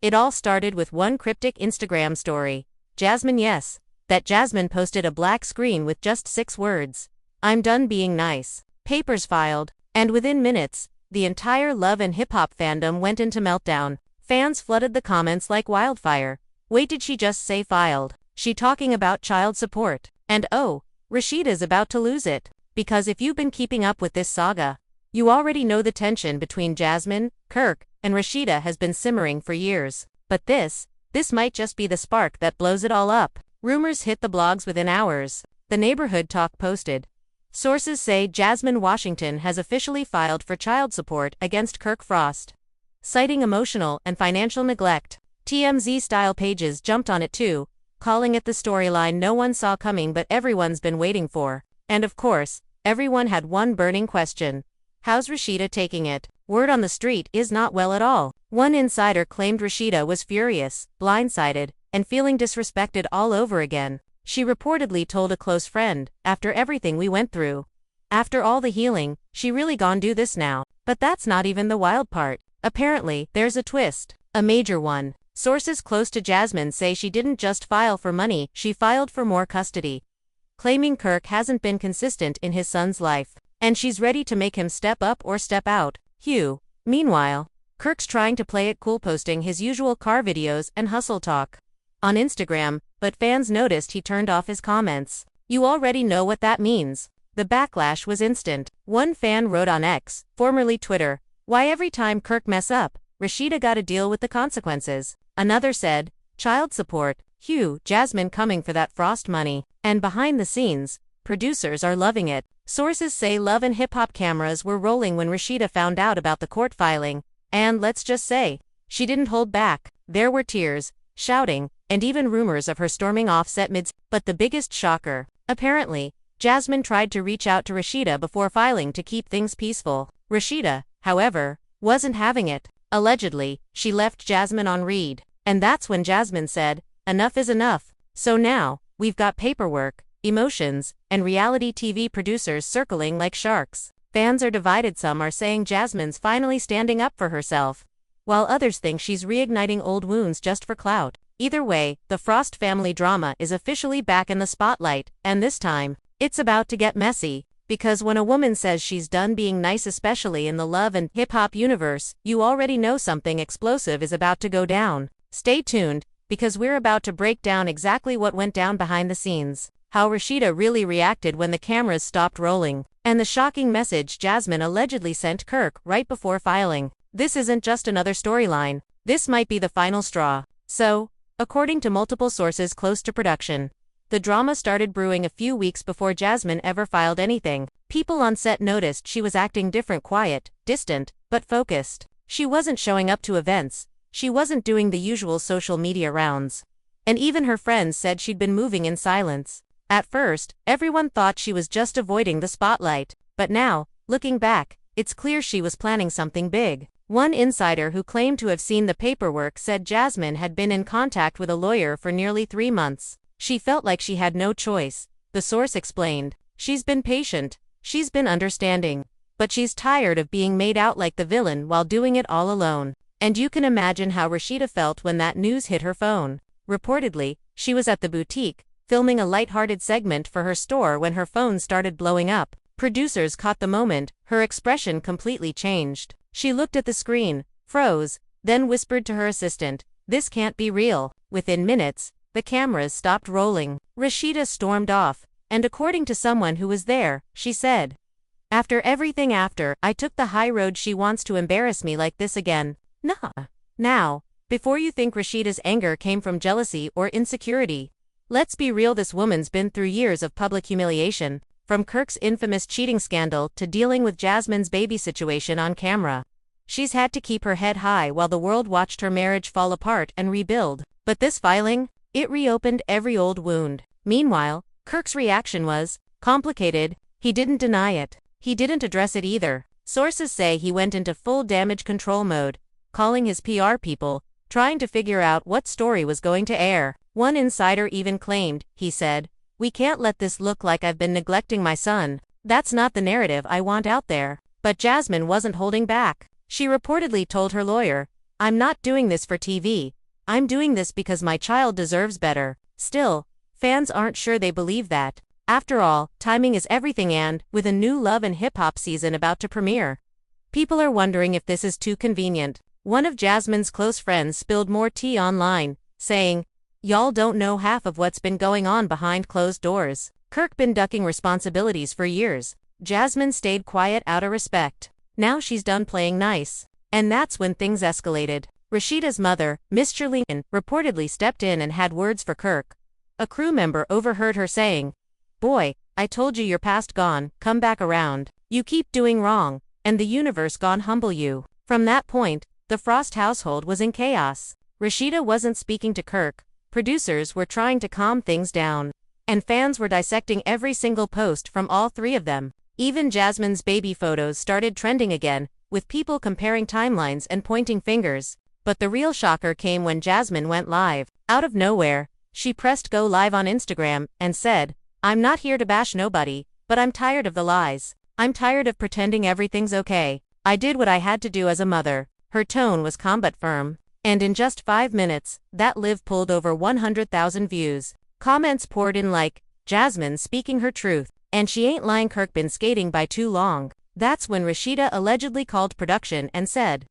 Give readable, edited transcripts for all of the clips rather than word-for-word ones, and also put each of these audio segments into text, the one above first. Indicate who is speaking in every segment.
Speaker 1: It all started with one cryptic Instagram story. Jasmine, yes. That Jasmine posted a black screen with just 6 words. "I'm done being nice." Papers filed. And within minutes, the entire love and hip-hop fandom went into meltdown. Fans flooded the comments like wildfire. Wait, did she just say filed? She talking about child support? And oh, Rasheeda's about to lose it. Because if you've been keeping up with this saga, you already know the tension between Jasmine, Kirk, and Rasheeda has been simmering for years. But this might just be the spark that blows it all up. Rumors hit the blogs within hours. The Neighborhood Talk posted. Sources say Jasmine Washington has officially filed for child support against Kirk Frost, citing emotional and financial neglect. TMZ-style pages jumped on it too, calling it the storyline no one saw coming but everyone's been waiting for. And of course, everyone had one burning question. How's Rasheeda taking it? Word on the street is not well at all. One insider claimed Rasheeda was furious, blindsided, and feeling disrespected all over again. She reportedly told a close friend, "After everything we went through, after all the healing, she really gon' do this now." But that's not even the wild part. Apparently, there's a twist. A major one. Sources close to Jasmine say she didn't just file for money, she filed for more custody, claiming Kirk hasn't been consistent in his son's life, and she's ready to make him step up or step out. Meanwhile, Kirk's trying to play it cool, posting his usual car videos and hustle talk on Instagram, but fans noticed he turned off his comments. You already know what that means. The backlash was instant. One fan wrote on X, formerly Twitter, "Why every time Kirk mess up, Rasheeda gotta deal with the consequences?" Another said, "Child support, Jasmine coming for that Frost money." And behind the scenes, producers are loving it. Sources say love and hip-hop cameras were rolling when Rasheeda found out about the court filing, and let's just say, she didn't hold back. There were tears, shouting, and even rumors of her storming off set mid. But the biggest shocker, apparently, Jasmine tried to reach out to Rasheeda before filing to keep things peaceful. Rasheeda, however, wasn't having it. Allegedly, she left Jasmine on read. And that's when Jasmine said, "Enough is enough." So now, we've got paperwork, emotions, and reality TV producers circling like sharks. Fans are divided. Some are saying Jasmine's finally standing up for herself, while others think she's reigniting old wounds just for clout. Either way, the Frost family drama is officially back in the spotlight, and this time, it's about to get messy. Because when a woman says she's done being nice, especially in the love and hip-hop universe, you already know something explosive is about to go down. Stay tuned, because we're about to break down exactly what went down behind the scenes, how Rasheeda really reacted when the cameras stopped rolling, and the shocking message Jasmine allegedly sent Kirk right before filing. This isn't just another storyline. This might be the final straw. So, according to multiple sources close to production, the drama started brewing a few weeks before Jasmine ever filed anything. People on set noticed she was acting different, quiet, distant, but focused. She wasn't showing up to events. She wasn't doing the usual social media rounds. And even her friends said she'd been moving in silence. At first, everyone thought she was just avoiding the spotlight. But now, looking back, it's clear she was planning something big. One insider who claimed to have seen the paperwork said Jasmine had been in contact with a lawyer for nearly 3 months. She felt like she had no choice. The source explained, "She's been patient, she's been understanding, but she's tired of being made out like the villain while doing it all alone." And you can imagine how Rasheeda felt when that news hit her phone. Reportedly, she was at the boutique, filming a lighthearted segment for her store when her phone started blowing up. Producers caught the moment. Her expression completely changed. She looked at the screen, froze, then whispered to her assistant, "This can't be real." Within minutes, the cameras stopped rolling. Rasheeda stormed off, and according to someone who was there, she said, "After everything I took the high road. She wants to embarrass me like this again. Nah." Now, before you think Rasheeda's anger came from jealousy or insecurity, let's be real, this woman's been through years of public humiliation, from Kirk's infamous cheating scandal to dealing with Jasmine's baby situation on camera. She's had to keep her head high while the world watched her marriage fall apart and rebuild. But this filing, it reopened every old wound. Meanwhile, Kirk's reaction was complicated. He didn't deny it. He didn't address it either. Sources say he went into full damage control mode, calling his PR people, trying to figure out what story was going to air. One insider even claimed, he said, "We can't let this look like I've been neglecting my son. That's not the narrative I want out there." But Jasmine wasn't holding back. She reportedly told her lawyer, I'm not doing this for TV. I'm doing this because my child deserves better. Still, fans aren't sure they believe that. After all, timing is everything, and, with a new Love and Hip Hop season about to premiere, people are wondering if this is too convenient. One of Jasmine's close friends spilled more tea online, saying, "Y'all don't know half of what's been going on behind closed doors. Kirk been ducking responsibilities for years. Jasmine stayed quiet out of respect. Now she's done playing nice." And that's when things escalated. Rasheeda's mother, Miss Charlene, reportedly stepped in and had words for Kirk. A crew member overheard her saying, "Boy, I told you you're past gone, come back around. You keep doing wrong, and the universe gon' humble you." From that point, the Frost household was in chaos. Rasheeda wasn't speaking to Kirk, producers were trying to calm things down, and fans were dissecting every single post from all three of them. Even Jasmine's baby photos started trending again, with people comparing timelines and pointing fingers. But the real shocker came when Jasmine went live. Out of nowhere, she pressed go live on Instagram and said, "I'm not here to bash nobody, but I'm tired of the lies. I'm tired of pretending everything's okay. I did what I had to do as a mother." Her tone was calm but firm. And in just 5 minutes, that live pulled over 100,000 views. Comments poured in like, "Jasmine speaking her truth, and she ain't lying, Kirk been skating by too long." That's when Rasheeda allegedly called production and said,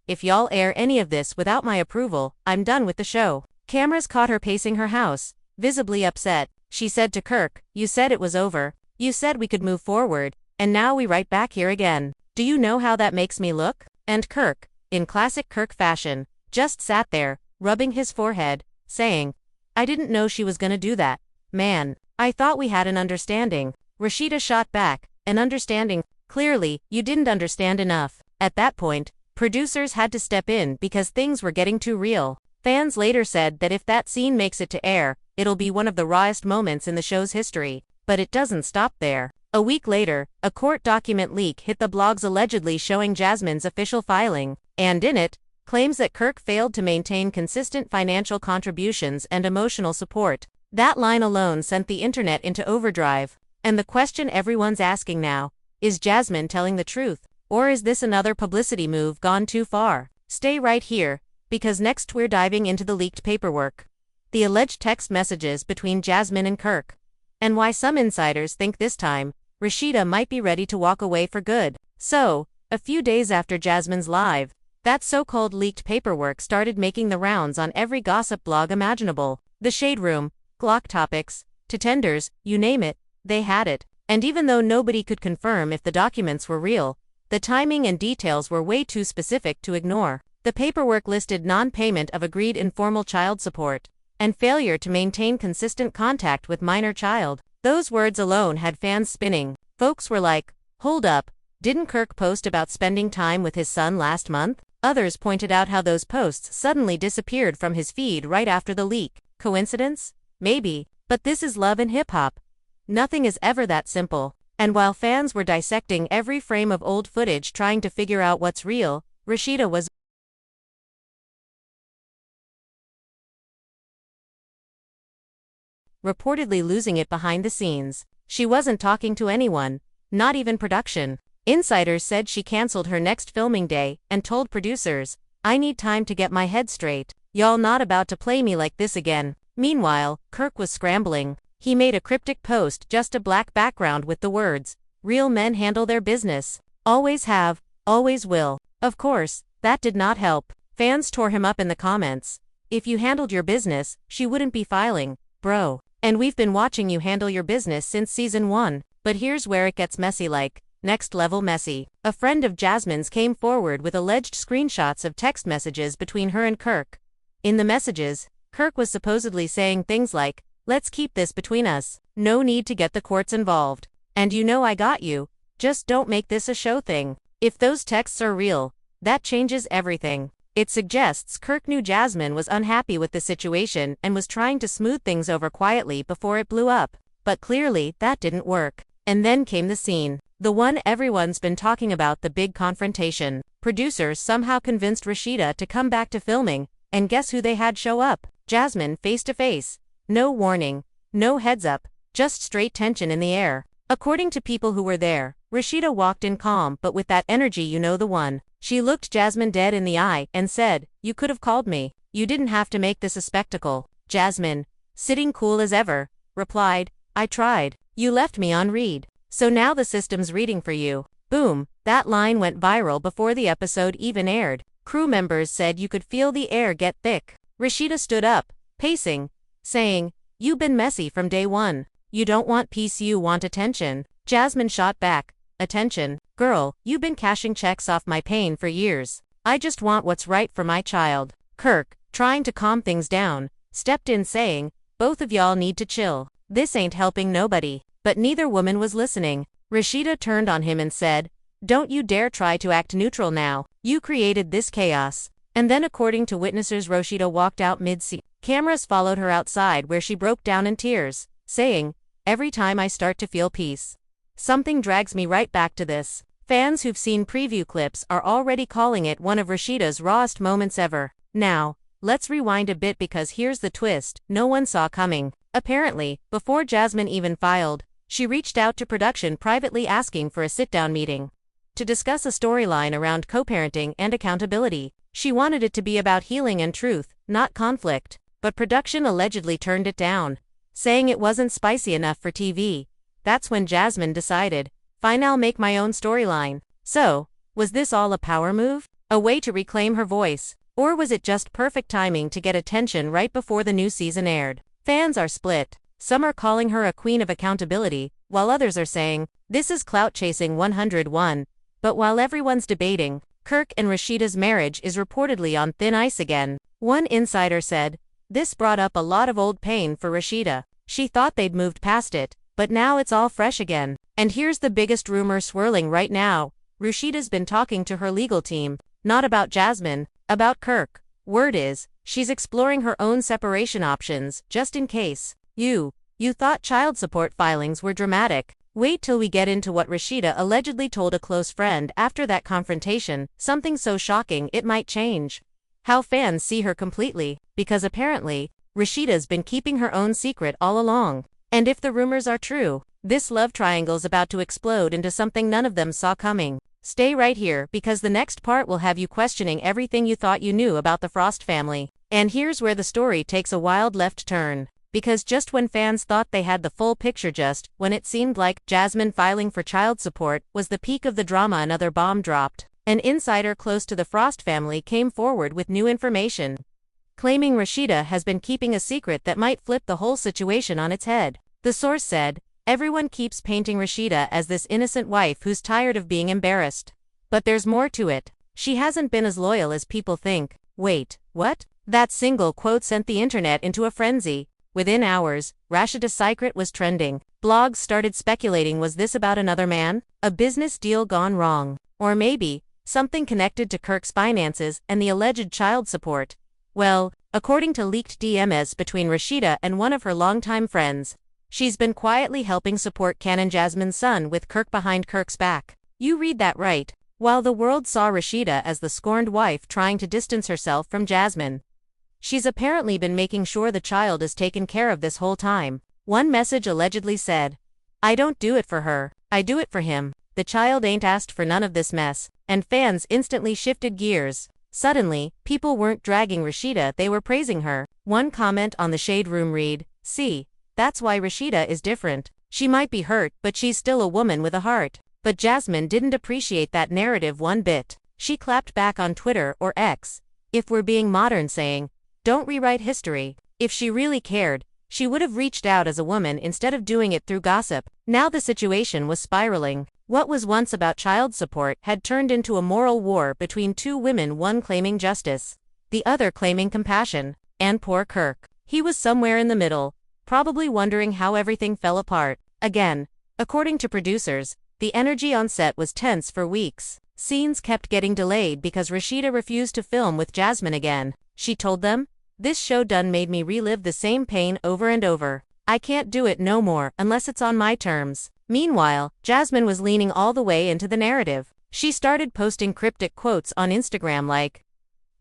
Speaker 1: "If y'all air any of this without my approval, I'm done with the show." Cameras caught her pacing her house, visibly upset. She said to Kirk, "You said it was over. You said we could move forward, and now we right back here again. Do you know how that makes me look?" And Kirk, in classic Kirk fashion, just sat there, rubbing his forehead, saying, "I didn't know she was gonna do that. Man, I thought we had an understanding." Rasheeda shot back, "An understanding? Clearly, you didn't understand enough." At that point, producers had to step in because things were getting too real. Fans later said that if that scene makes it to air, it'll be one of the rawest moments in the show's history. But it doesn't stop there. A week later, a court document leak hit the blogs allegedly showing Jasmine's official filing, and in it, claims that Kirk failed to maintain consistent financial contributions and emotional support. That line alone sent the internet into overdrive. And the question everyone's asking now, is Jasmine telling the truth? Or is this another publicity move gone too far? Stay right here, because next we're diving into the leaked paperwork, the alleged text messages between Jasmine and Kirk, and why some insiders think this time, Rasheeda might be ready to walk away for good. So, a few days after Jasmine's live, that so-called leaked paperwork started making the rounds on every gossip blog imaginable. The Shade Room, Glock Topics, Tenders, you name it, they had it. And even though nobody could confirm if the documents were real, the timing and details were way too specific to ignore. The paperwork listed non-payment of agreed informal child support, and failure to maintain consistent contact with minor child. Those words alone had fans spinning. Folks were like, "Hold up, didn't Kirk post about spending time with his son last month?" Others pointed out how those posts suddenly disappeared from his feed right after the leak. Coincidence? Maybe. But this is Love and Hip Hop. Nothing is ever that simple. And while fans were dissecting every frame of old footage trying to figure out what's real, Rasheeda was reportedly losing it behind the scenes. She wasn't talking to anyone, not even production. Insiders said she canceled her next filming day and told producers, "I need time to get my head straight. Y'all not about to play me like this again." Meanwhile, Kirk was scrambling. He made a cryptic post, just a black background with the words, "Real men handle their business. Always have, always will." Of course, that did not help. Fans tore him up in the comments. "If you handled your business, she wouldn't be filing, bro. And we've been watching you handle your business since season 1. But here's where it gets messy, like, next level messy." A friend of Jasmine's came forward with alleged screenshots of text messages between her and Kirk. In the messages, Kirk was supposedly saying things like, "Let's keep this between us. No need to get the courts involved. And you know I got you. Just don't make this a show thing." If those texts are real, that changes everything. It suggests Kirk knew Jasmine was unhappy with the situation and was trying to smooth things over quietly before it blew up. But clearly, that didn't work. And then came the scene. The one everyone's been talking about, the big confrontation. Producers somehow convinced Rasheeda to come back to filming, and guess who they had show up? Jasmine face to face. No warning, no heads up, just straight tension in the air. According to people who were there, Rasheeda walked in calm but with that energy, you know, the one. She looked Jasmine dead in the eye and said, "You could have called me. You didn't have to make this a spectacle." Jasmine, sitting cool as ever, replied, "I tried. You left me on read. So now the system's reading for you." Boom, that line went viral before the episode even aired. Crew members said you could feel the air get thick. Rasheeda stood up, pacing, saying, "You've been messy from day one. You don't want peace, you want attention." Jasmine shot back, "Attention? Girl, you've been cashing checks off my pain for years. I just want what's right for my child." Kirk, trying to calm things down, stepped in saying, "Both of y'all need to chill. This ain't helping nobody." But neither woman was listening. Rasheeda turned on him and said, "Don't you dare try to act neutral now. You created this chaos." And then, according to witnesses, Rasheeda walked out mid-scene. Cameras followed her outside where she broke down in tears, saying, "Every time I start to feel peace, something drags me right back to this." Fans who've seen preview clips are already calling it one of Rasheeda's rawest moments ever. Now, let's rewind a bit because here's the twist no one saw coming. Apparently, before Jasmine even filed, she reached out to production privately asking for a sit-down meeting to discuss a storyline around co-parenting and accountability. She wanted it to be about healing and truth, not conflict. But production allegedly turned it down, saying it wasn't spicy enough for TV. That's when Jasmine decided, "Fine, I'll make my own storyline." So, was this all a power move? A way to reclaim her voice? Or was it just perfect timing to get attention right before the new season aired? Fans are split. Some are calling her a queen of accountability, while others are saying, this is clout chasing 101. But while everyone's debating, Kirk and Rasheeda's marriage is reportedly on thin ice again. One insider said, "This brought up a lot of old pain for Rasheeda. She thought they'd moved past it, but now it's all fresh again." And here's the biggest rumor swirling right now. Rasheeda's been talking to her legal team, not about Jasmine, about Kirk. Word is, she's exploring her own separation options, just in case. You thought child support filings were dramatic. Wait till we get into what Rasheeda allegedly told a close friend after that confrontation, something so shocking it might change how fans see her completely, because apparently, Rasheeda's been keeping her own secret all along. And if the rumors are true, this love triangle's about to explode into something none of them saw coming. Stay right here because the next part will have you questioning everything you thought you knew about the Frost family. And here's where the story takes a wild left turn. Because just when fans thought they had the full picture, just when it seemed like Jasmine filing for child support was the peak of the drama, another bomb dropped. An insider close to the Frost family came forward with new information, claiming Rasheeda has been keeping a secret that might flip the whole situation on its head. The source said, "Everyone keeps painting Rasheeda as this innocent wife who's tired of being embarrassed. But there's more to it. She hasn't been as loyal as people think." Wait, what? That single quote sent the internet into a frenzy. Within hours, Rasheeda's secret was trending. Blogs started speculating, was this about another man? A business deal gone wrong? Or maybe something connected to Kirk's finances and the alleged child support? Well, according to leaked DMs between Rasheeda and one of her longtime friends, she's been quietly helping support canon Jasmine's son with Kirk behind Kirk's back. You read that right. While the world saw Rasheeda as the scorned wife trying to distance herself from Jasmine, she's apparently been making sure the child is taken care of this whole time. One message allegedly said, "I don't do it for her, I do it for him. The child ain't asked for none of this mess." And fans instantly shifted gears. Suddenly, people weren't dragging Rasheeda, they were praising her. One comment on the Shade Room read, "See, that's why Rasheeda is different. She might be hurt, but she's still a woman with a heart." But Jasmine didn't appreciate that narrative one bit. She clapped back on Twitter, or X, if we're being modern, saying, "Don't rewrite history." If she really cared, she would have reached out as a woman instead of doing it through gossip. Now the situation was spiraling. What was once about child support had turned into a moral war between two women, one claiming justice, the other claiming compassion. And poor Kirk. He was somewhere in the middle, probably wondering how everything fell apart. Again, according to producers, the energy on set was tense for weeks. Scenes kept getting delayed because Rasheeda refused to film with Jasmine again. She told them, "This show done made me relive the same pain over and over. I can't do it no more unless it's on my terms." Meanwhile, Jasmine was leaning all the way into the narrative. She started posting cryptic quotes on Instagram like,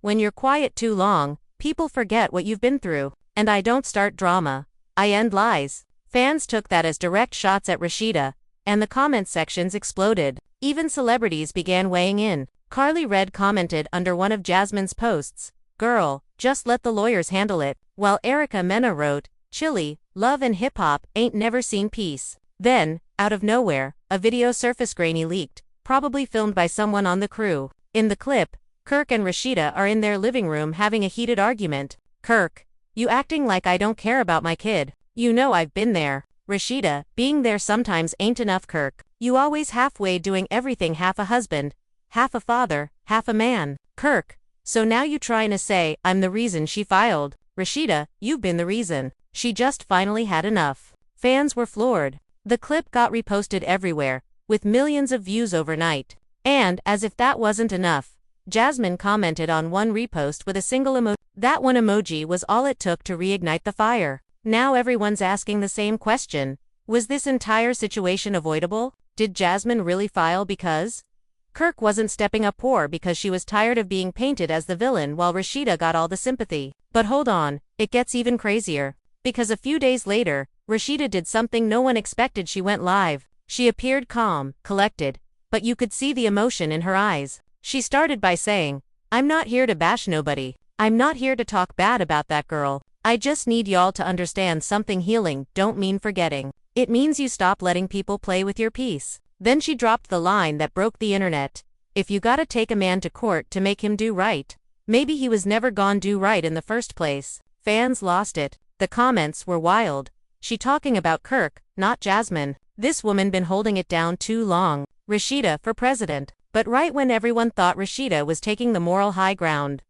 Speaker 1: "When you're quiet too long, people forget what you've been through. And I don't start drama. I end lies." Fans took that as direct shots at Rasheeda, and the comment sections exploded. Even celebrities began weighing in. Carly Red commented under one of Jasmine's posts, "Girl, just let the lawyers handle it," while Erica Mena wrote, "Chili, love and hip-hop ain't never seen peace." Then, out of nowhere, a video surfaced. Grainy leaked, probably filmed by someone on the crew. In the clip, Kirk and Rasheeda are in their living room having a heated argument. "Kirk, you acting like I don't care about my kid. You know I've been there." Rasheeda, "Being there sometimes ain't enough, Kirk. You always halfway doing everything, half a husband, half a father, half a man." Kirk, "So now you trying to say I'm the reason she filed?" Rasheeda, "You've been the reason. She just finally had enough." Fans were floored. The clip got reposted everywhere, with millions of views overnight. And, as if that wasn't enough, Jasmine commented on one repost with a single emoji. That one emoji was all it took to reignite the fire. Now everyone's asking the same question. Was this entire situation avoidable? Did Jasmine really file because Kirk wasn't stepping up, or because she was tired of being painted as the villain while Rasheeda got all the sympathy? But hold on, it gets even crazier. Because a few days later, Rasheeda did something no one expected. She went live. She appeared calm, collected, but you could see the emotion in her eyes. She started by saying, "I'm not here to bash nobody. I'm not here to talk bad about that girl. I just need y'all to understand something. Healing don't mean forgetting. It means you stop letting people play with your peace." Then she dropped the line that broke the internet. "If you gotta take a man to court to make him do right, maybe he was never gonna do right in the first place." Fans lost it. The comments were wild. She talking about Kirk, not Jasmine. This woman been holding it down too long. Rasheeda for president. But right when everyone thought Rasheeda was taking the moral high ground,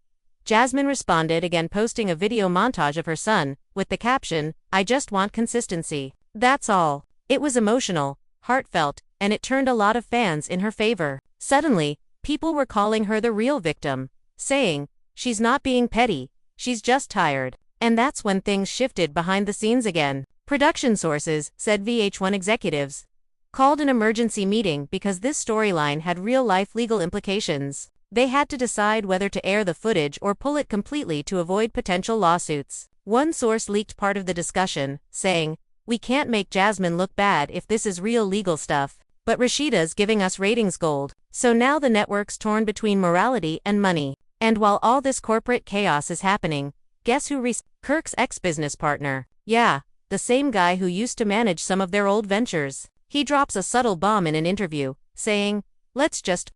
Speaker 1: Jasmine responded again, posting a video montage of her son, with the caption, "I just want consistency. That's all." It was emotional, heartfelt, and it turned a lot of fans in her favor. Suddenly, people were calling her the real victim, saying, "She's not being petty, she's just tired." And that's when things shifted behind the scenes again. Production sources said VH1 executives called an emergency meeting because this storyline had real-life legal implications. They had to decide whether to air the footage or pull it completely to avoid potential lawsuits. One source leaked part of the discussion, saying, "We can't make Jasmine look bad if this is real legal stuff, but Rasheeda's giving us ratings gold." So now the network's torn between morality and money. And while all this corporate chaos is happening, guess who Kirk's ex-business partner. Yeah, the same guy who used to manage some of their old ventures. He drops a subtle bomb in an interview, saying, "Let's just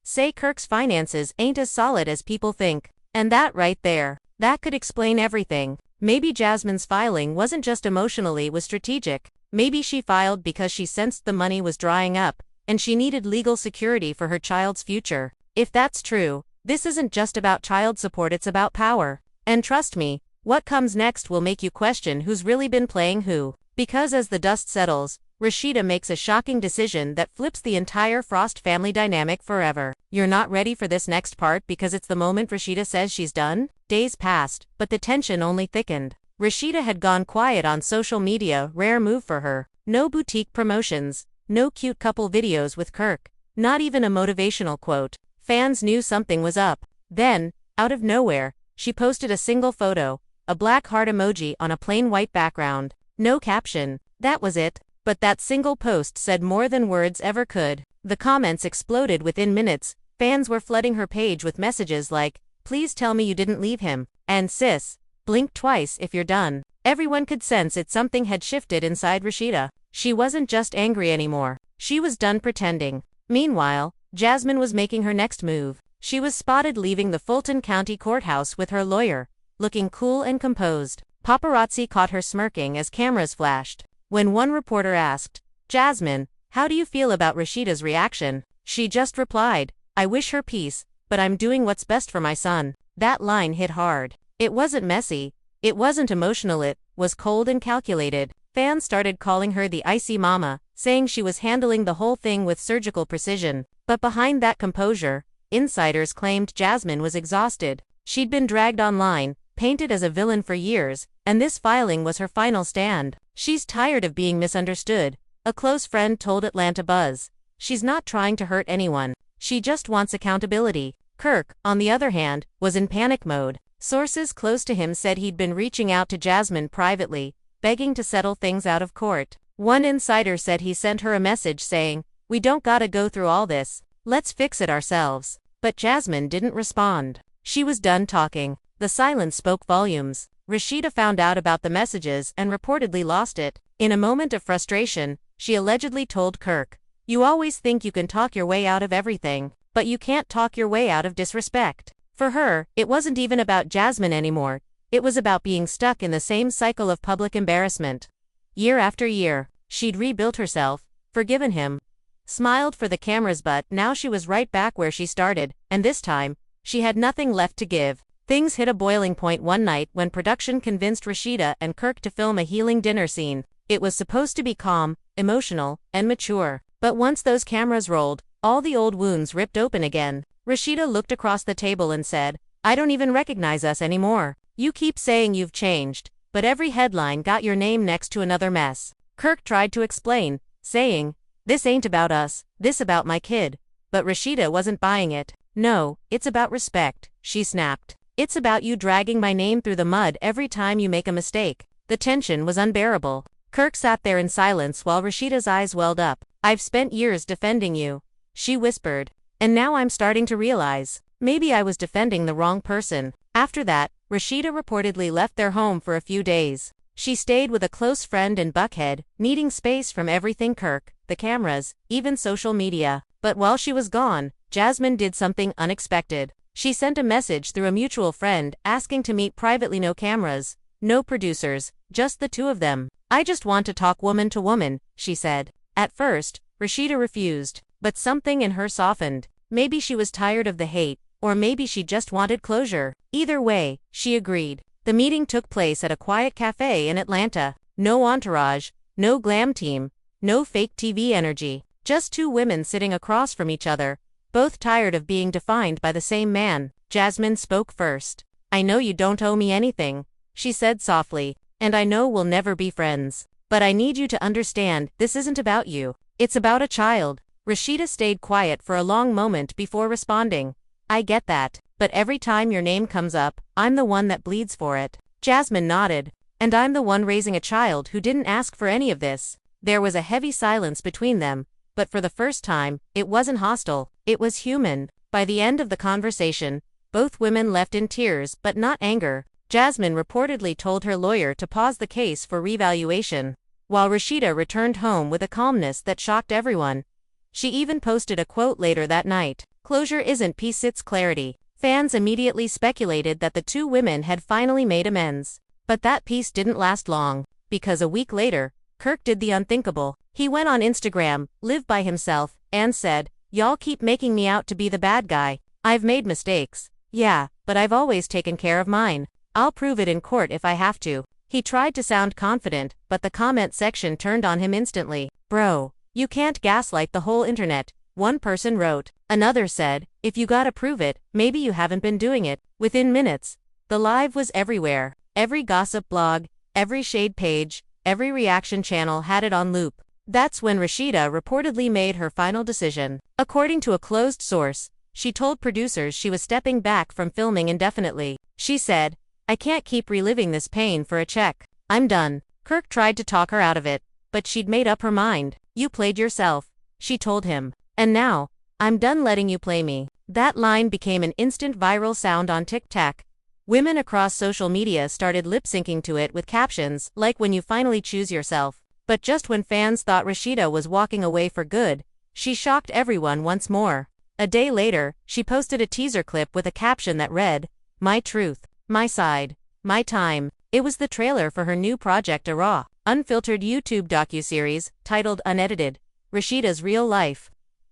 Speaker 1: say Kirk's finances ain't as solid as people think." And that right there, that could explain everything. Maybe Jasmine's filing wasn't just emotionally, it was strategic. Maybe she filed because she sensed the money was drying up, and she needed legal security for her child's future. If that's true, this isn't just about child support, it's about power. And trust me, what comes next will make you question who's really been playing who. Because as the dust settles, Rasheeda makes a shocking decision that flips the entire Frost family dynamic forever. You're not ready for this next part because it's the moment Rasheeda says she's done? Days passed, but the tension only thickened. Rasheeda had gone quiet on social media, rare move for her. No boutique promotions, no cute couple videos with Kirk, not even a motivational quote. Fans knew something was up. Then, out of nowhere, she posted a single photo, a black heart emoji on a plain white background. No caption. That was it. But that single post said more than words ever could. The comments exploded within minutes. Fans were flooding her page with messages like, "Please tell me you didn't leave him," and "Sis, blink twice if you're done." Everyone could sense it. Something had shifted inside Rasheeda. She wasn't just angry anymore. She was done pretending. Meanwhile, Jasmine was making her next move. She was spotted leaving the Fulton County Courthouse with her lawyer, looking cool and composed. Paparazzi caught her smirking as cameras flashed. When one reporter asked, "Jasmine, how do you feel about Rasheeda's reaction?" she just replied, "I wish her peace, but I'm doing what's best for my son." That line hit hard. It wasn't messy. It wasn't emotional. It was cold and calculated. Fans started calling her the icy mama, saying she was handling the whole thing with surgical precision. But behind that composure, insiders claimed Jasmine was exhausted. She'd been dragged online, painted as a villain for years, and this filing was her final stand. "She's tired of being misunderstood," a close friend told Atlanta Buzz. She's not trying to hurt anyone. She just wants accountability. Kirk, on the other hand, was in panic mode. Sources close to him said he'd been reaching out to Jasmine privately, begging to settle things out of court. One insider said he sent her a message saying, "We don't gotta go through all this. Let's fix it ourselves." But Jasmine didn't respond. She was done talking. The silence spoke volumes. Rasheeda found out about the messages and reportedly lost it. In a moment of frustration, she allegedly told Kirk, "You always think you can talk your way out of everything, but you can't talk your way out of disrespect." For her, it wasn't even about Jasmine anymore. It was about being stuck in the same cycle of public embarrassment. Year after year, she'd rebuilt herself, forgiven him, smiled for the cameras, but now she was right back where she started, and this time, she had nothing left to give. Things hit a boiling point one night when production convinced Rasheeda and Kirk to film a healing dinner scene. It was supposed to be calm, emotional, and mature. But once those cameras rolled, all the old wounds ripped open again. Rasheeda looked across the table and said, "I don't even recognize us anymore. You keep saying you've changed, but every headline got your name next to another mess." Kirk tried to explain, saying, "This ain't about us, this about my kid." But Rasheeda wasn't buying it. "No, it's about respect," she snapped. "It's about you dragging my name through the mud every time you make a mistake." The tension was unbearable. Kirk sat there in silence while Rasheeda's eyes welled up. "I've spent years defending you," she whispered. "And now I'm starting to realize, maybe I was defending the wrong person." After that, Rasheeda reportedly left their home for a few days. She stayed with a close friend in Buckhead, needing space from everything: Kirk, the cameras, even social media. But while she was gone, Jasmine did something unexpected. She sent a message through a mutual friend asking to meet privately. No cameras, no producers, just the two of them. "I just want to talk woman to woman," she said. At first, Rasheeda refused, but something in her softened. Maybe she was tired of the hate, or maybe she just wanted closure. Either way, she agreed. The meeting took place at a quiet cafe in Atlanta. No entourage, no glam team, no fake TV energy. Just two women sitting across from each other, both tired of being defined by the same man. Jasmine spoke first. "I know you don't owe me anything," she said softly, "and I know we'll never be friends. But I need you to understand, this isn't about you. It's about a child." Rasheeda stayed quiet for a long moment before responding. "I get that, but every time your name comes up, I'm the one that bleeds for it." Jasmine nodded. "And I'm the one raising a child who didn't ask for any of this." There was a heavy silence between them, but for the first time, it wasn't hostile, it was human. By the end of the conversation, both women left in tears but not anger. Jasmine reportedly told her lawyer to pause the case for revaluation, while Rasheeda returned home with a calmness that shocked everyone. She even posted a quote later that night: "Closure isn't peace, it's clarity." Fans immediately speculated that the two women had finally made amends. But that peace didn't last long, because a week later, Kirk did the unthinkable. He went on Instagram, lived by himself, and said, "Y'all keep making me out to be the bad guy. I've made mistakes. Yeah, but I've always taken care of mine. I'll prove it in court if I have to." He tried to sound confident, but the comment section turned on him instantly. "Bro, you can't gaslight the whole internet," one person wrote. Another said, "If you gotta prove it, maybe you haven't been doing it." Within minutes, the live was everywhere. Every gossip blog, every shade page, every reaction channel had it on loop. That's when Rasheeda reportedly made her final decision. According to a closed source, she told producers she was stepping back from filming indefinitely. She said, "I can't keep reliving this pain for a check. I'm done." Kirk tried to talk her out of it, but she'd made up her mind. "You played yourself," she told him. "And now, I'm done letting you play me." That line became an instant viral sound on TikTok. Women across social media started lip-syncing to it with captions like "When you finally choose yourself." But just when fans thought Rasheeda was walking away for good, she shocked everyone once more. A day later, she posted a teaser clip with a caption that read, "My truth, my side, my time." It was the trailer for her new project, a raw, unfiltered YouTube docuseries titled Unedited: Rasheeda's Real Life.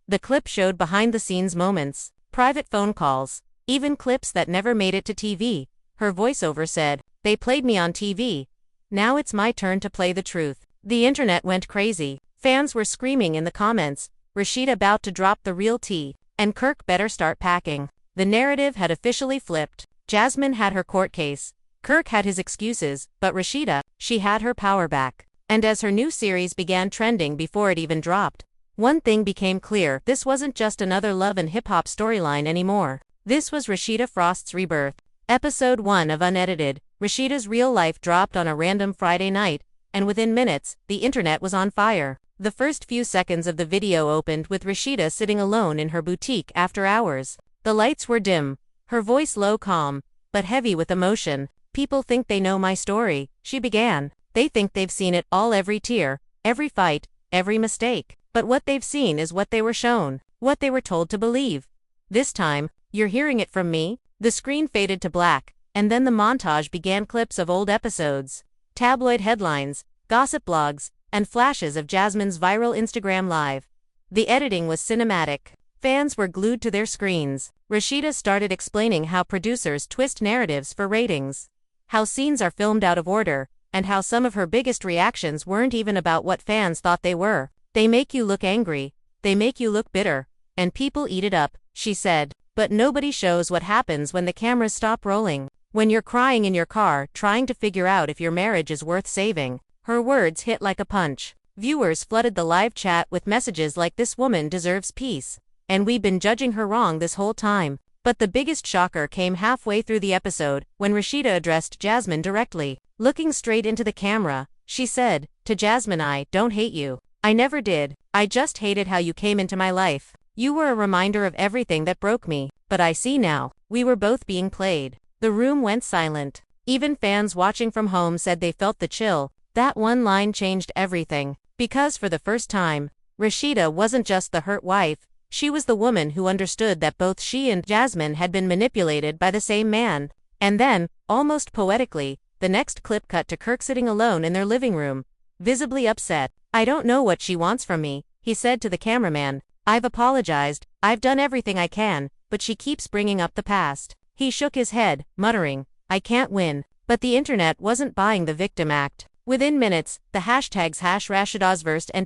Speaker 1: The clip showed behind-the-scenes moments, private phone calls, even clips that never made it to TV. Her voiceover said, "They played me on TV. Now it's my turn to play the truth." The internet went crazy. Fans were screaming in the comments, "Rasheeda about to drop the real tea, and Kirk better start packing." The narrative had officially flipped. Jasmine had her court case. Kirk had his excuses, but Rasheeda, she had her power back. And as her new series began trending before it even dropped, One thing became clear: this wasn't just another love and hip-hop storyline anymore. This was Rasheeda Frost's rebirth. Episode 1 of Unedited. Rasheeda's real life dropped on a random Friday night, and within minutes, the internet was on fire. The first few seconds of the video opened with Rasheeda sitting alone in her boutique after hours. The lights were dim, her voice low, calm, but heavy with emotion. "People think they know my story," she began. "They think they've seen it all, every tear, every fight, every mistake. But what they've seen is what they were shown, what they were told to believe. This time, you're hearing it from me." The screen faded to black, and then the montage began: clips of old episodes, tabloid headlines, gossip blogs, and flashes of Jasmine's viral Instagram live. The editing was cinematic. Fans were glued to their screens. Rasheeda started explaining how producers twist narratives for ratings, how scenes are filmed out of order, and how some of her biggest reactions weren't even about what fans thought they were. "They make you look angry, they make you look bitter, and people eat it up," she said. "But nobody shows what happens when the cameras stop rolling. When you're crying in your car, trying to figure out if your marriage is worth saving." Her words hit like a punch. Viewers flooded the live chat with messages like, "This woman deserves peace, and we've been judging her wrong this whole time." But the biggest shocker came halfway through the episode, when Rasheeda addressed Jasmine directly. Looking straight into the camera, she said, "To Jasmine, I don't hate you. I never did. I just hated how you came into my life. You were a reminder of everything that broke me, but I see now, we were both being played." The room went silent. Even fans watching from home said they felt the chill. That one line changed everything, because for the first time, Rasheeda wasn't just the hurt wife, she was the woman who understood that both she and Jasmine had been manipulated by the same man. And then, almost poetically, the next clip cut to Kirk sitting alone in their living room, visibly upset. "I don't know what she wants from me," he said to the cameraman. "I've apologized, I've done everything I can, but she keeps bringing up the past." He shook his head, muttering, "I can't win." But the internet wasn't buying the victim act. Within minutes, the hashtags #RasheedasVerse and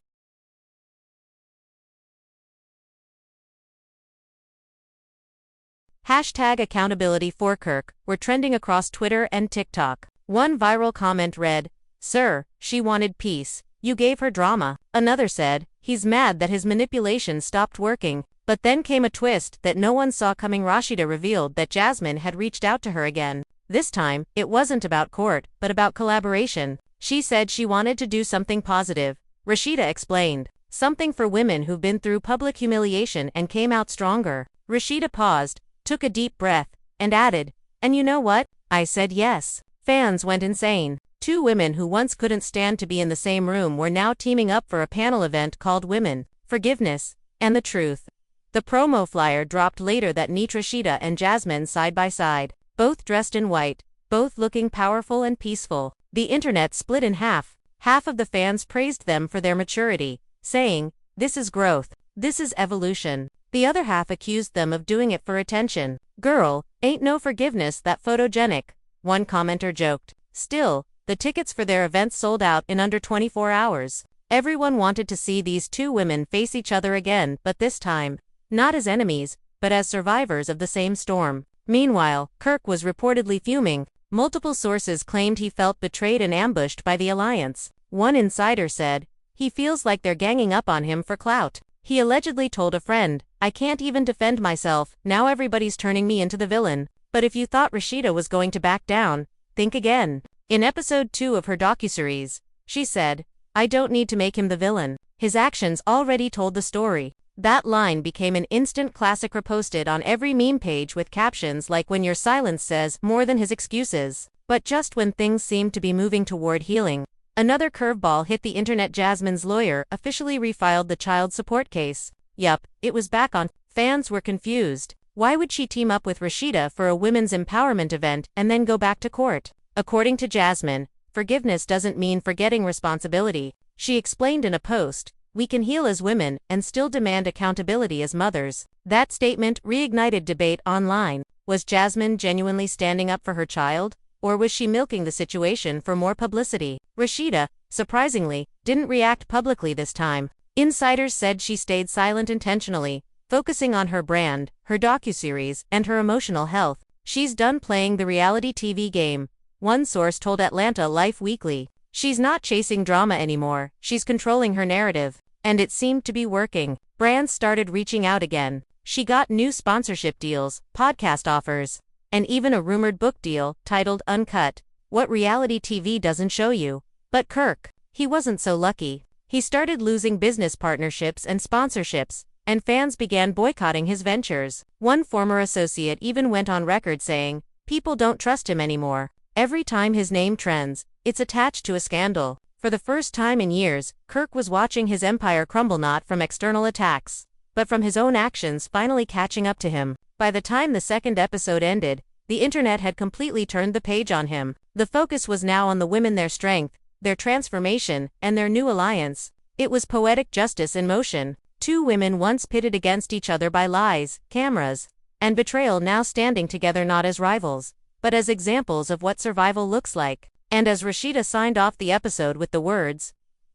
Speaker 1: #AccountabilityForKirk were trending across Twitter and TikTok. One viral comment read, "Sir, she wanted peace. You gave her drama." Another said, "He's mad that his manipulation stopped working." But then came a twist that no one saw coming. Rasheeda revealed that Jasmine had reached out to her again. This time, it wasn't about court, but about collaboration. She said she wanted to do something positive. Rasheeda explained, "Something for women who've been through public humiliation and came out stronger." Rasheeda paused, took a deep breath, and added, "And you know what? I said yes." Fans went insane. Two women who once couldn't stand to be in the same room were now teaming up for a panel event called Women, Forgiveness, and the Truth. The promo flyer dropped later that night: Rasheeda and Jasmine side by side, both dressed in white, both looking powerful and peaceful. The internet split in half. Half of the fans praised them for their maturity, saying, "This is growth, this is evolution." The other half accused them of doing it for attention. "Girl, ain't no forgiveness that photogenic," one commenter joked. Still, the tickets for their event sold out in under 24 hours. Everyone wanted to see these two women face each other again, but this time, not as enemies, but as survivors of the same storm. Meanwhile, Kirk was reportedly fuming. Multiple sources claimed he felt betrayed and ambushed by the alliance. One insider said, "He feels like they're ganging up on him for clout." He allegedly told a friend, "I can't even defend myself, now everybody's turning me into the villain." But if you thought Rasheeda was going to back down, think again. In episode 2 of her docuseries, she said, "I don't need to make him the villain. His actions already told the story." That line became an instant classic, reposted on every meme page with captions like, "When your silence says more than his excuses." But just when things seemed to be moving toward healing, another curveball hit the internet. Jasmine's lawyer officially refiled the child support case. Yup, it was back on. Fans were confused. Why would she team up with Rasheeda for a women's empowerment event and then go back to court? According to Jasmine, forgiveness doesn't mean forgetting responsibility. She explained in a post, "We can heal as women and still demand accountability as mothers." That statement reignited debate online. Was Jasmine genuinely standing up for her child, or was she milking the situation for more publicity? Rasheeda, surprisingly, didn't react publicly this time. Insiders said she stayed silent intentionally, focusing on her brand, her docuseries, and her emotional health. She's done playing the reality TV game, one source told Atlanta Life Weekly. She's not chasing drama anymore, she's controlling her narrative. And it seemed to be working. Brands started reaching out again. She got new sponsorship deals, podcast offers, and even a rumored book deal titled Uncut: What Reality TV Doesn't Show You. But Kirk, he wasn't so lucky. He started losing business partnerships and sponsorships, and fans began boycotting his ventures. One former associate even went on record saying, "People don't trust him anymore. Every time his name trends, it's attached to a scandal." For the first time in years, Kirk was watching his empire crumble not from external attacks, but from his own actions finally catching up to him. By the time the second episode ended, the internet had completely turned the page on him. The focus was now on the women, their strength, their transformation, and their new alliance. It was poetic justice in motion. Two women once pitted against each other by lies, cameras, and betrayal now standing together not as rivals, but as examples of what survival looks like. And as Rasheeda signed off the episode with the words,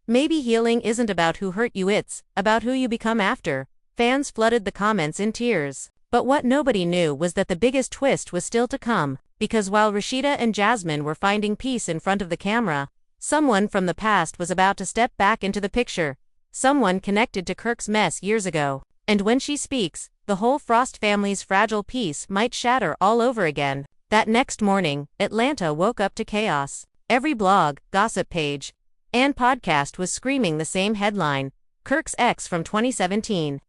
Speaker 1: "Maybe healing isn't about who hurt you, it's about who you become after," fans flooded the comments in tears. But what nobody knew was that the biggest twist was still to come, because while Rasheeda and Jasmine were finding peace in front of the camera, someone from the past was about to step back into the picture. Someone connected to Kirk's mess years ago. And when she speaks, the whole Frost family's fragile peace might shatter all over again. That next morning, Atlanta woke up to chaos. Every blog, gossip page, and podcast was screaming the same headline: Kirk's ex from 2017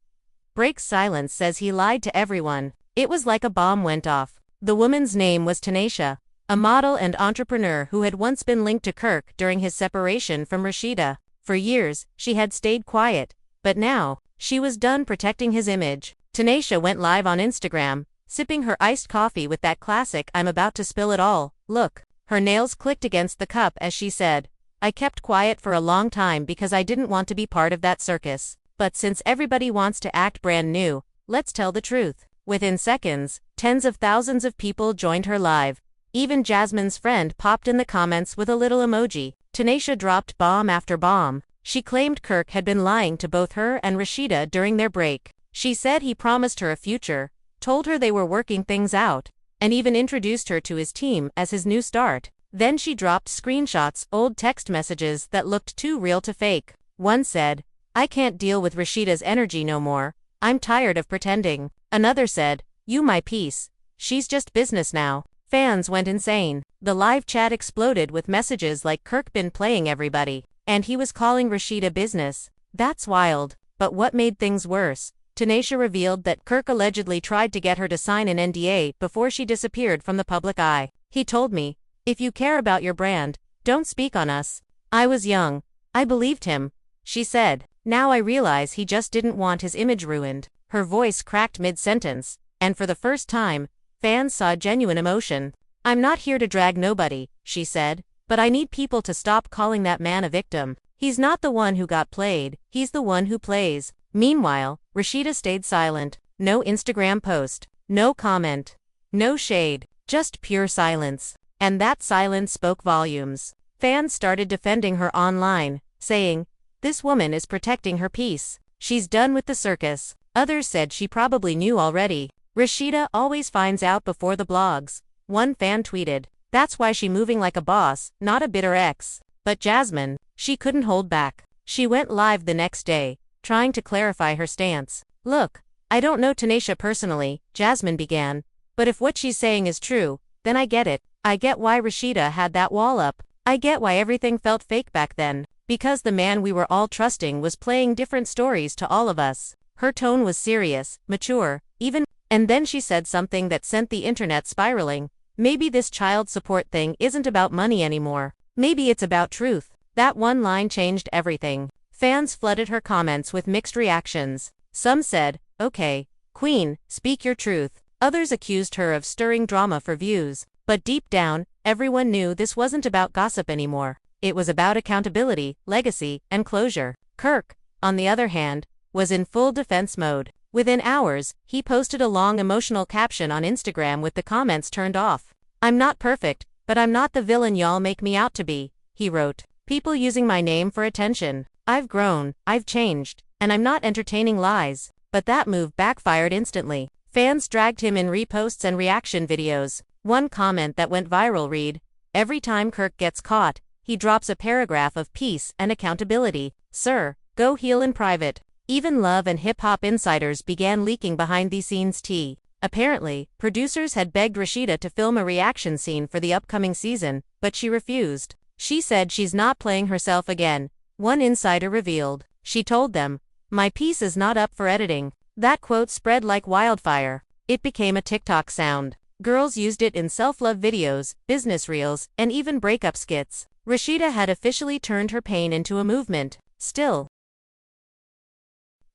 Speaker 1: breaks silence, says he lied to everyone. It was like a bomb went off. The woman's name was Tanisha, a model and entrepreneur who had once been linked to Kirk during his separation from Rasheeda. For years, she had stayed quiet, but now, she was done protecting his image. Tanisha went live on Instagram, sipping her iced coffee with that classic "I'm about to spill it all" look. Her nails clicked against the cup as she said, "I kept quiet for a long time because I didn't want to be part of that circus. But since everybody wants to act brand new, let's tell the truth." Within seconds, tens of thousands of people joined her live. Even Jasmine's friend popped in the comments with a little emoji. Tanisha dropped bomb after bomb. She claimed Kirk had been lying to both her and Rasheeda during their break. She said he promised her a future, told her they were working things out, and even introduced her to his team as his new start. Then she dropped screenshots, old text messages that looked too real to fake. One said, "I can't deal with Rasheeda's energy no more. I'm tired of pretending." Another said, "You my piece. She's just business now." Fans went insane. The live chat exploded with messages like Kirk been playing everybody, and he was calling Rasheeda business. That's wild. But what made things worse? Tanisha revealed that Kirk allegedly tried to get her to sign an NDA before she disappeared from the public eye. "He told me, if you care about your brand, don't speak on us. I was young. I believed him," she said. "Now I realize he just didn't want his image ruined." Her voice cracked mid-sentence, and for the first time, fans saw genuine emotion. "I'm not here to drag nobody," she said, "but I need people to stop calling that man a victim. He's not the one who got played, he's the one who plays." Meanwhile, Rasheeda stayed silent. No Instagram post, no comment, no shade, just pure silence. And that silence spoke volumes. Fans started defending her online, saying, "This woman is protecting her peace. She's done with the circus." Others said she probably knew already. "Rasheeda always finds out before the blogs." One fan tweeted, "That's why she moving like a boss, not a bitter ex." But Jasmine, she couldn't hold back. She went live the next day, trying to clarify her stance. "Look, I don't know Tanisha personally," Jasmine began, "but if what she's saying is true, then I get it. I get why Rasheeda had that wall up. I get why everything felt fake back then. Because the man we were all trusting was playing different stories to all of us." Her tone was serious, mature, even. And then she said something that sent the internet spiraling. "Maybe this child support thing isn't about money anymore. Maybe it's about truth." That one line changed everything. Fans flooded her comments with mixed reactions. Some said, "Okay, Queen, speak your truth." Others accused her of stirring drama for views. But deep down, everyone knew this wasn't about gossip anymore. It was about accountability, legacy, and closure. Kirk, on the other hand, was in full defense mode. Within hours, he posted a long emotional caption on Instagram with the comments turned off. "I'm not perfect, but I'm not the villain y'all make me out to be," he wrote. "People using my name for attention. I've grown, I've changed, and I'm not entertaining lies." But that move backfired instantly. Fans dragged him in reposts and reaction videos. One comment that went viral read, "Every time Kirk gets caught, he drops a paragraph of peace and accountability. Sir, Go heal in private. Even Love and Hip Hop insiders began leaking behind-the-scenes tea. Apparently, producers had begged Rasheeda to film a reaction scene for the upcoming season, but she refused. She said she's not playing herself again. One insider revealed. She told them, "My piece is not up for editing." That quote spread like wildfire. It became a TikTok sound. Girls used it in self-love videos, business reels, and even breakup skits. Rasheeda had officially turned her pain into a movement. Still,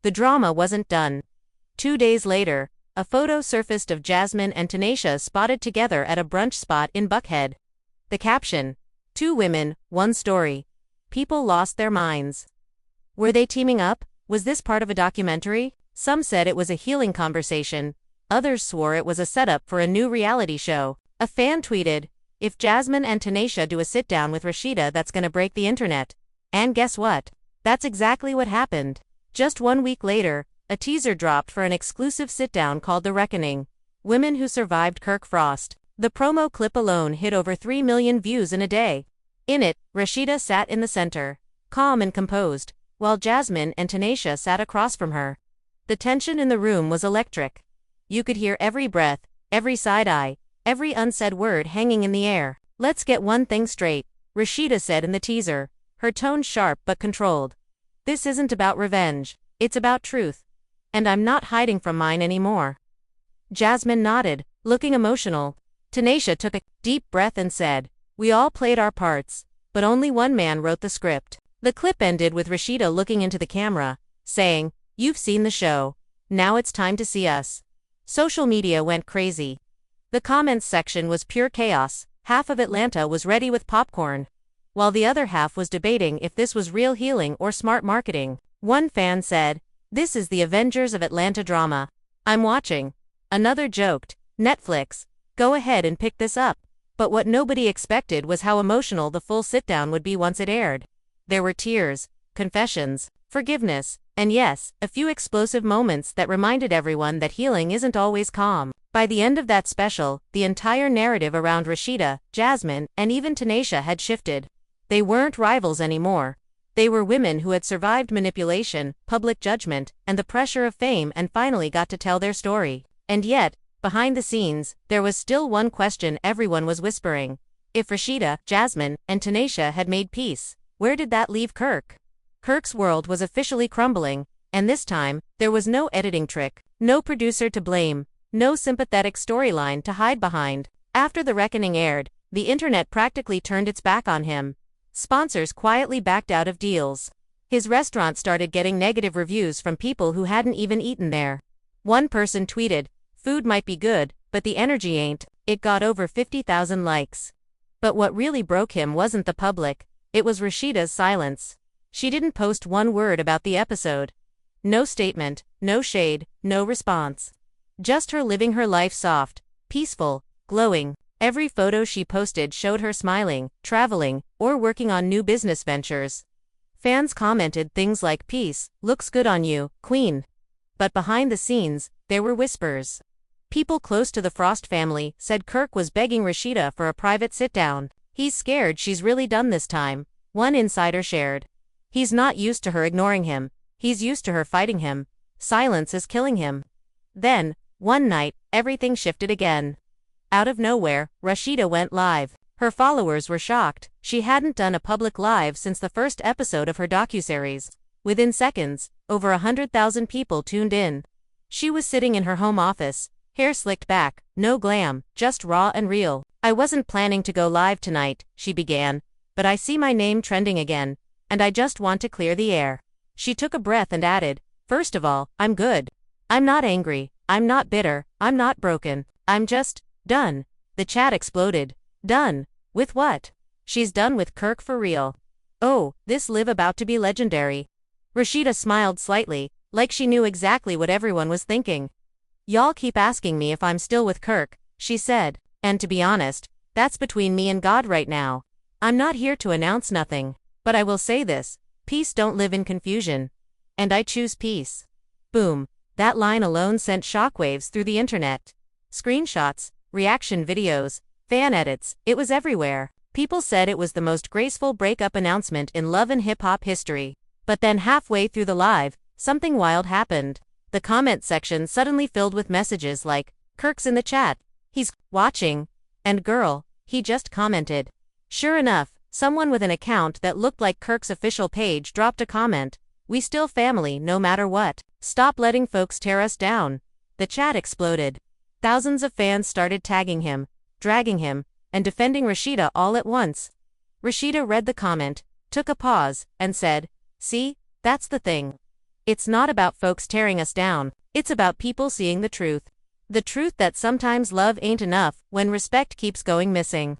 Speaker 1: the drama wasn't done. 2 days later, a photo surfaced of Jasmine and Tanisha spotted together at a brunch spot in Buckhead. The caption, "Two women, one story." People lost their minds. Were they teaming up? Was this part of a documentary? Some said it was a healing conversation. Others swore it was a setup for a new reality show. A fan tweeted, "If Jasmine and Tanisha do a sit-down with Rasheeda, that's gonna break the internet." And guess what? That's exactly what happened. Just 1 week later, a teaser dropped for an exclusive sit-down called The Reckoning. Women Who Survived Kirk Frost. The promo clip alone hit over 3 million views in a day. In it, Rasheeda sat in the center, calm and composed, while Jasmine and Tanisha sat across from her. The tension in the room was electric. You could hear every breath, every side-eye, every unsaid word hanging in the air. "Let's get one thing straight," Rasheeda said in the teaser, her tone sharp but controlled. "This isn't about revenge, it's about truth. And I'm not hiding from mine anymore." Jasmine nodded, looking emotional. Tanisha took a deep breath and said, "We all played our parts, but only one man wrote the script." The clip ended with Rasheeda looking into the camera, saying, "You've seen the show. Now it's time to see us." Social media went crazy. The comments section was pure chaos. Half of Atlanta was ready with popcorn, while the other half was debating if this was real healing or smart marketing. One fan said, "This is the Avengers of Atlanta drama. I'm watching." Another joked, "Netflix, go ahead and pick this up." But what nobody expected was how emotional the full sit-down would be once it aired. There were tears, confessions, forgiveness, and yes, a few explosive moments that reminded everyone that healing isn't always calm. By the end of that special, the entire narrative around Rasheeda, Jasmine, and even Tanisha had shifted. They weren't rivals anymore. They were women who had survived manipulation, public judgment, and the pressure of fame and finally got to tell their story. And yet, behind the scenes, there was still one question everyone was whispering. If Rasheeda, Jasmine, and Tanisha had made peace, where did that leave Kirk? Kirk's world was officially crumbling, and this time, there was no editing trick, no producer to blame, no sympathetic storyline to hide behind. After The Reckoning aired, the internet practically turned its back on him. Sponsors quietly backed out of deals. His restaurant started getting negative reviews from people who hadn't even eaten there. One person tweeted, "Food might be good, but the energy ain't." It got over 50,000 likes. But what really broke him wasn't the public, it was Rasheeda's silence. She didn't post one word about the episode. No statement, no shade, no response. Just her living her life soft, peaceful, glowing. Every photo she posted showed her smiling, traveling, or working on new business ventures. Fans commented things like, "Peace, looks good on you, Queen." But behind the scenes, there were whispers. People close to the Frost family said Kirk was begging Rasheeda for a private sit-down. "He's scared she's really done this time," one insider shared. "He's not used to her ignoring him. He's used to her fighting him. Silence is killing him." Then, one night, everything shifted again. Out of nowhere, Rasheeda went live. Her followers were shocked. She hadn't done a public live since the first episode of her docuseries. Within seconds, over 100,000 people tuned in. She was sitting in her home office, hair slicked back, no glam, just raw and real. "I wasn't planning to go live tonight," she began, "but I see my name trending again, and I just want to clear the air." She took a breath and added, "First of all, I'm good. I'm not angry, I'm not bitter, I'm not broken. I'm just done." The chat exploded. Done? With what? She's done with Kirk for real. Oh, this live about to be legendary. Rasheeda smiled slightly, like she knew exactly what everyone was thinking. "Y'all keep asking me if I'm still with Kirk," she said, "and to be honest, that's between me and God right now. I'm not here to announce nothing, but I will say this, peace don't live in confusion. And I choose peace." Boom. That line alone sent shockwaves through the internet. Screenshots, reaction videos, fan edits, it was everywhere. People said it was the most graceful breakup announcement in love and hip-hop history. But then halfway through the live, something wild happened. The comment section suddenly filled with messages like, "Kirk's in the chat. He's watching." And "Girl, he just commented." Sure enough, someone with an account that looked like Kirk's official page dropped a comment. "We still family no matter what. Stop letting folks tear us down." The chat exploded. Thousands of fans started tagging him, dragging him, and defending Rasheeda all at once. Rasheeda read the comment, took a pause, and said, "See, that's the thing. It's not about folks tearing us down, it's about people seeing the truth. The truth that sometimes love ain't enough when respect keeps going missing."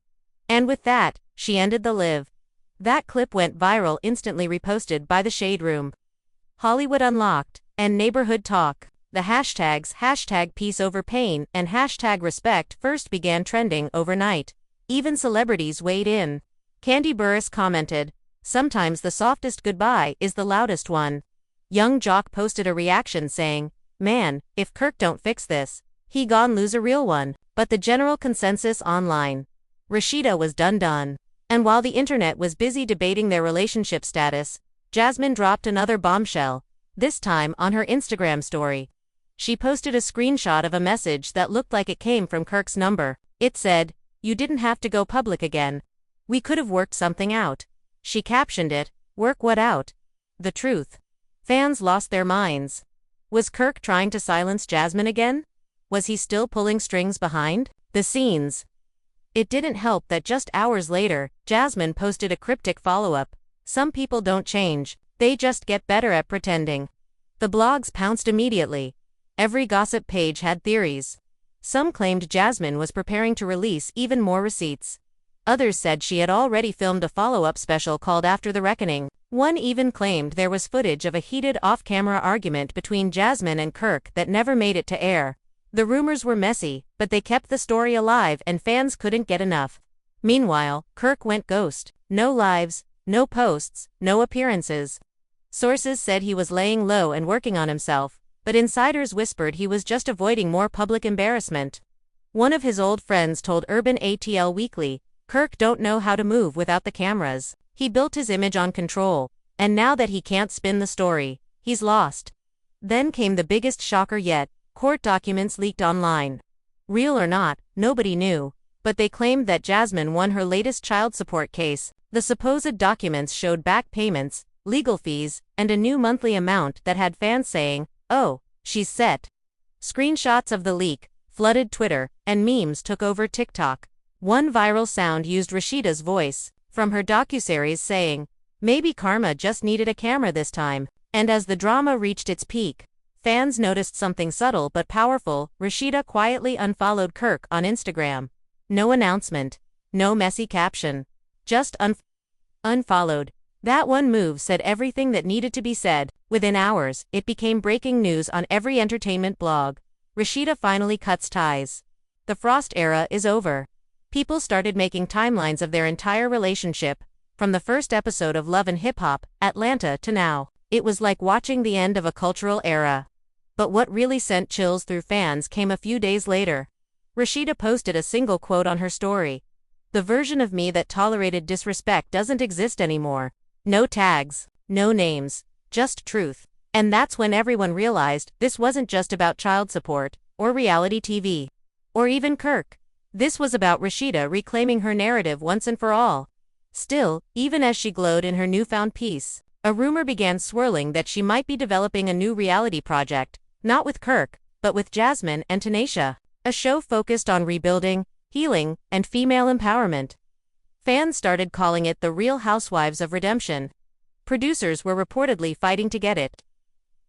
Speaker 1: And with that, she ended the live. That clip went viral, instantly reposted by the Shade Room, Hollywood Unlocked, and Neighborhood Talk. The hashtags #PeaceOverPain and #respect first began trending overnight. Even celebrities weighed in. Candy Burris commented, "Sometimes the softest goodbye is the loudest one." Young Jock posted a reaction saying, "Man, if Kirk don't fix this, he gon' lose a real one." But the general consensus online, Rasheeda was done. And while the internet was busy debating their relationship status, Jasmine dropped another bombshell, this time on her Instagram story. She posted a screenshot of a message that looked like it came from Kirk's number. It said, "You didn't have to go public again. We could have worked something out." She captioned it, "Work what out?" The truth. Fans lost their minds. Was Kirk trying to silence Jasmine again? Was he still pulling strings behind the scenes? It didn't help that just hours later, Jasmine posted a cryptic follow-up. "Some people don't change, they just get better at pretending." The blogs pounced immediately. Every gossip page had theories. Some claimed Jasmine was preparing to release even more receipts. Others said she had already filmed a follow-up special called After the Reckoning. One even claimed there was footage of a heated off-camera argument between Jasmine and Kirk that never made it to air. The rumors were messy, but they kept the story alive and fans couldn't get enough. Meanwhile, Kirk went ghost. No lives, no posts, no appearances. Sources said he was laying low and working on himself, but insiders whispered he was just avoiding more public embarrassment. One of his old friends told Urban ATL Weekly, "Kirk don't know how to move without the cameras. He built his image on control, and now that he can't spin the story, he's lost." Then came the biggest shocker yet, court documents leaked online. Real or not, nobody knew, but they claimed that Jasmine won her latest child support case. The supposed documents showed back payments, legal fees, and a new monthly amount that had fans saying, "Oh, she's set." Screenshots of the leak flooded Twitter, and memes took over TikTok. One viral sound used Rasheeda's voice from her docuseries saying, "Maybe karma just needed a camera this time." And as the drama reached its peak, fans noticed something subtle but powerful. Rasheeda quietly unfollowed Kirk on Instagram. No announcement, no messy caption, just unfollowed. That one move said everything that needed to be said. Within hours, it became breaking news on every entertainment blog. Rasheeda finally cuts ties. The Frost era is over. People started making timelines of their entire relationship, from the first episode of Love and Hip Hop, Atlanta to now. It was like watching the end of a cultural era. But what really sent chills through fans came a few days later. Rasheeda posted a single quote on her story. "The version of me that tolerated disrespect doesn't exist anymore. No tags, no names, just truth." And that's when everyone realized this wasn't just about child support, or reality TV, or even Kirk. This was about Rasheeda reclaiming her narrative once and for all. Still, even as she glowed in her newfound peace, a rumor began swirling that she might be developing a new reality project, not with Kirk, but with Jasmine and Tanisha, a show focused on rebuilding, healing, and female empowerment. Fans started calling it the Real Housewives of Redemption. Producers were reportedly fighting to get it.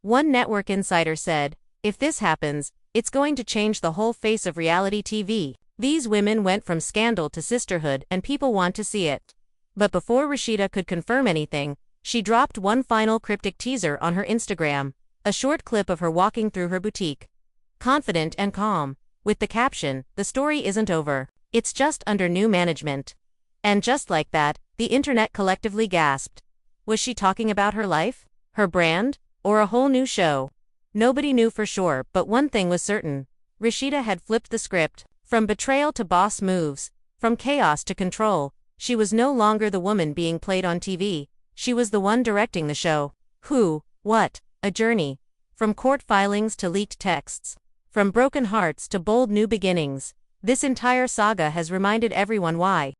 Speaker 1: One network insider said, "If this happens, it's going to change the whole face of reality TV. These women went from scandal to sisterhood and people want to see it." But before Rasheeda could confirm anything, she dropped one final cryptic teaser on her Instagram, a short clip of her walking through her boutique, confident and calm, with the caption, "The story isn't over. It's just under new management." And just like that, the internet collectively gasped. Was she talking about her life, her brand, or a whole new show? Nobody knew for sure, but one thing was certain. Rasheeda had flipped the script. From betrayal to boss moves, from chaos to control, she was no longer the woman being played on TV, she was the one directing the show. Who, what, a journey. From court filings to leaked texts. From broken hearts to bold new beginnings. This entire saga has reminded everyone why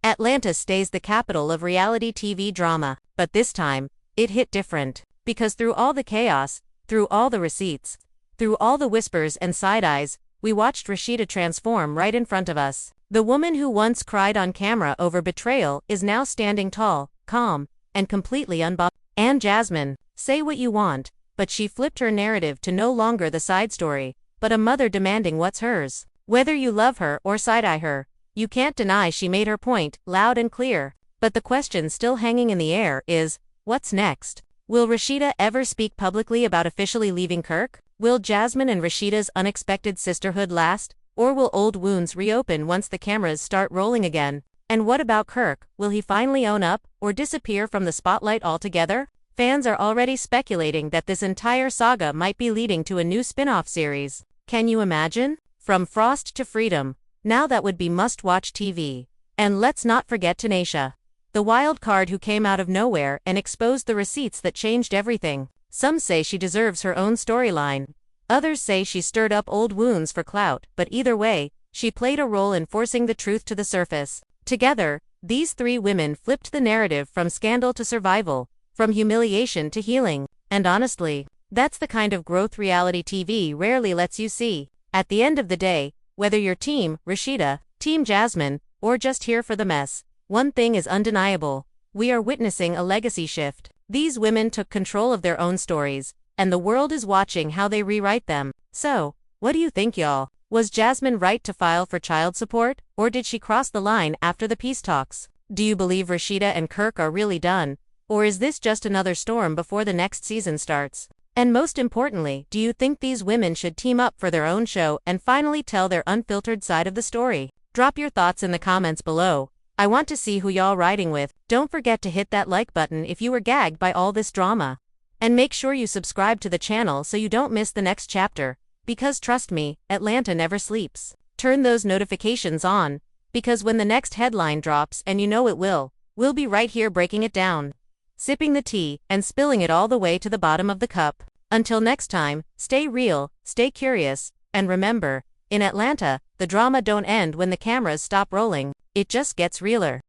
Speaker 1: Atlanta stays the capital of reality TV drama, but this time, it hit different. Because through all the chaos, through all the receipts, through all the whispers and side-eyes, we watched Rasheeda transform right in front of us. The woman who once cried on camera over betrayal is now standing tall, calm, and completely unbothered. And Jasmine, say what you want, but she flipped her narrative to no longer the side story, but a mother demanding what's hers. Whether you love her or side-eye her, you can't deny she made her point, loud and clear. But the question still hanging in the air is, what's next? Will Rasheeda ever speak publicly about officially leaving Kirk? Will Jasmine and Rasheeda's unexpected sisterhood last? Or will old wounds reopen once the cameras start rolling again? And what about Kirk? Will he finally own up, or disappear from the spotlight altogether? Fans are already speculating that this entire saga might be leading to a new spin-off series. Can you imagine? From Frost to Freedom. Now that would be must-watch TV. And let's not forget Tanisha, the wild card who came out of nowhere and exposed the receipts that changed everything. Some say she deserves her own storyline. Others say she stirred up old wounds for clout, but either way, she played a role in forcing the truth to the surface. Together, these three women flipped the narrative from scandal to survival, from humiliation to healing. And honestly, that's the kind of growth reality TV rarely lets you see. At the end of the day, whether you're Team Rasheeda, Team Jasmine, or just here for the mess, one thing is undeniable. We are witnessing a legacy shift. These women took control of their own stories, and the world is watching how they rewrite them. So, what do you think, y'all? Was Jasmine right to file for child support, or did she cross the line after the peace talks? Do you believe Rasheeda and Kirk are really done, or is this just another storm before the next season starts? And most importantly, do you think these women should team up for their own show and finally tell their unfiltered side of the story? Drop your thoughts in the comments below. I want to see who y'all riding with. Don't forget to hit that like button if you were gagged by all this drama. And make sure you subscribe to the channel so you don't miss the next chapter. Because trust me, Atlanta never sleeps. Turn those notifications on, because when the next headline drops, and you know it will, we'll be right here breaking it down, sipping the tea, and spilling it all the way to the bottom of the cup. Until next time, stay real, stay curious, and remember, in Atlanta, the drama don't end when the cameras stop rolling, it just gets realer.